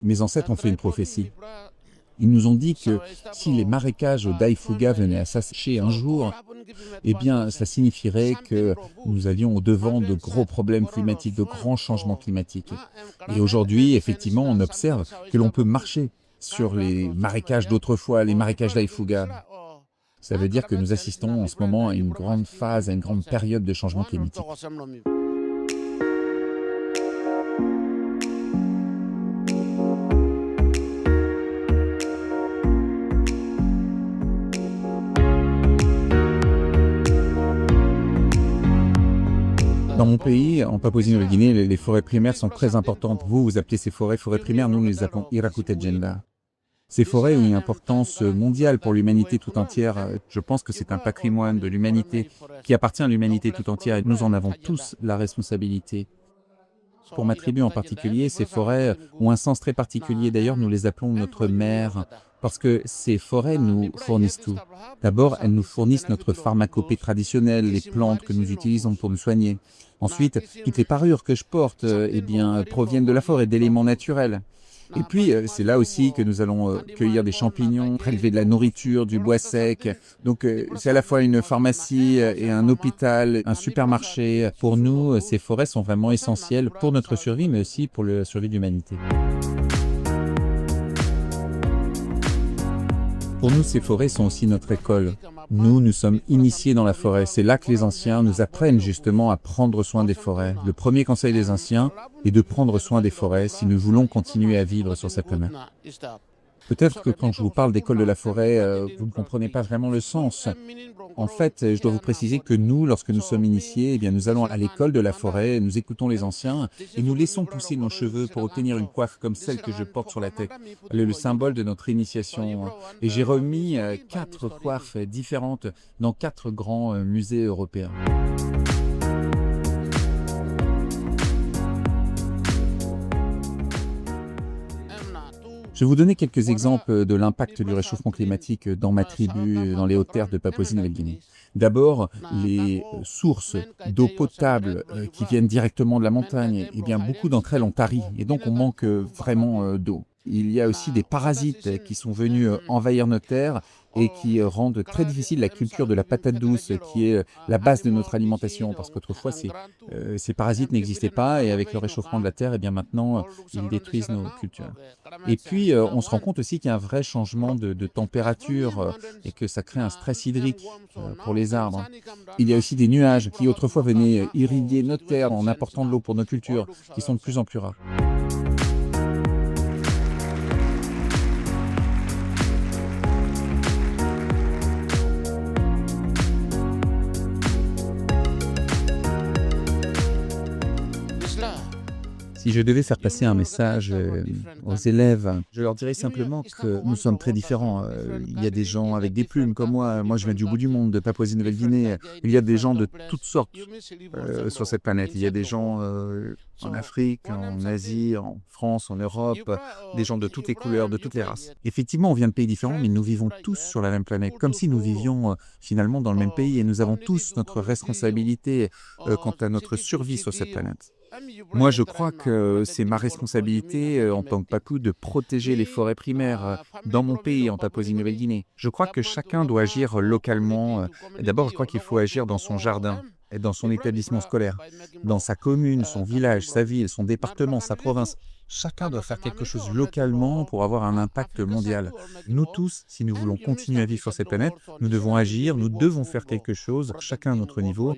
Mes ancêtres ont fait une prophétie. Ils nous ont dit que si les marécages au Daifuga venaient à s'assécher un jour, eh bien, ça signifierait que nous allions au-devant de gros problèmes climatiques, de grands changements climatiques. Et aujourd'hui, effectivement, on observe que l'on peut marcher sur les marécages d'autrefois, les marécages Daifuga. Ça veut dire que nous assistons en ce moment à une grande phase, à une grande période de changement climatique. Dans mon pays, en Papouasie-Nouvelle-Guinée, les forêts primaires sont très importantes. Vous appelez ces forêts primaires, nous les appelons Irakoutetjenda. Ces forêts ont une importance mondiale pour l'humanité tout entière. Je pense que c'est un patrimoine de l'humanité qui appartient à l'humanité tout entière et nous en avons tous la responsabilité. Pour ma tribu en particulier, ces forêts ont un sens très particulier. D'ailleurs, nous les appelons notre mère, parce que ces forêts nous fournissent tout. D'abord, elles nous fournissent notre pharmacopée traditionnelle, les plantes que nous utilisons pour nous soigner. Ensuite, toutes les parures que je porte proviennent de la forêt, d'éléments naturels. Et puis, c'est là aussi que nous allons cueillir des champignons, prélever de la nourriture, du bois sec. Donc, c'est à la fois une pharmacie et un hôpital, un supermarché. Pour nous, ces forêts sont vraiment essentielles pour notre survie, mais aussi pour la survie de l'humanité. Pour nous, ces forêts sont aussi notre école. Nous sommes initiés dans la forêt. C'est là que les anciens nous apprennent justement à prendre soin des forêts. Le premier conseil des anciens est de prendre soin des forêts si nous voulons continuer à vivre sur cette planète. Peut-être que quand je vous parle d'école de la forêt, vous ne comprenez pas vraiment le sens. En fait, je dois vous préciser que nous, lorsque nous sommes initiés, nous allons à l'école de la forêt, nous écoutons les anciens et nous laissons pousser nos cheveux pour obtenir une coiffe comme celle que je porte sur la tête. Elle est le symbole de notre initiation. Et j'ai remis 4 coiffes différentes dans 4 grands musées européens. Je vais vous donner quelques exemples de l'impact du réchauffement climatique dans ma tribu, dans les hautes terres de Papouasie-Nouvelle-Guinée. D'abord, les sources d'eau potable qui viennent directement de la montagne, beaucoup d'entre elles ont tari et donc on manque vraiment d'eau. Il y a aussi des parasites qui sont venus envahir nos terres et qui rendent très difficile la culture de la patate douce, qui est la base de notre alimentation, parce qu'autrefois, ces parasites n'existaient pas, et avec le réchauffement de la terre, maintenant, ils détruisent nos cultures. Et puis, on se rend compte aussi qu'il y a un vrai changement de température, et que ça crée un stress hydrique pour les arbres. Il y a aussi des nuages qui, autrefois, venaient irriguer nos terres en apportant de l'eau pour nos cultures, qui sont de plus en plus rares. Si je devais faire passer un message aux élèves, je leur dirais simplement que nous sommes très différents. Il y a des gens avec des plumes comme moi. Moi, je viens du bout du monde, de Papouasie-Nouvelle-Guinée. Il y a des gens de toutes sortes sur cette planète. Il y a des gens en Afrique, en Asie, en France, en Europe, des gens de toutes les couleurs, de toutes les races. Effectivement, on vient de pays différents, mais nous vivons tous sur la même planète, comme si nous vivions finalement dans le même pays, et nous avons tous notre responsabilité quant à notre survie sur cette planète. Moi, je crois que c'est ma responsabilité en tant que Papou de protéger les forêts primaires dans mon pays, en Papouasie-Nouvelle-Guinée. Je crois que chacun doit agir localement. D'abord, je crois qu'il faut agir dans son jardin, et dans son établissement scolaire, dans sa commune, son village, sa ville, son département, sa province. Chacun doit faire quelque chose localement pour avoir un impact mondial. Nous tous, si nous voulons continuer à vivre sur cette planète, nous devons agir, nous devons faire quelque chose, chacun à notre niveau.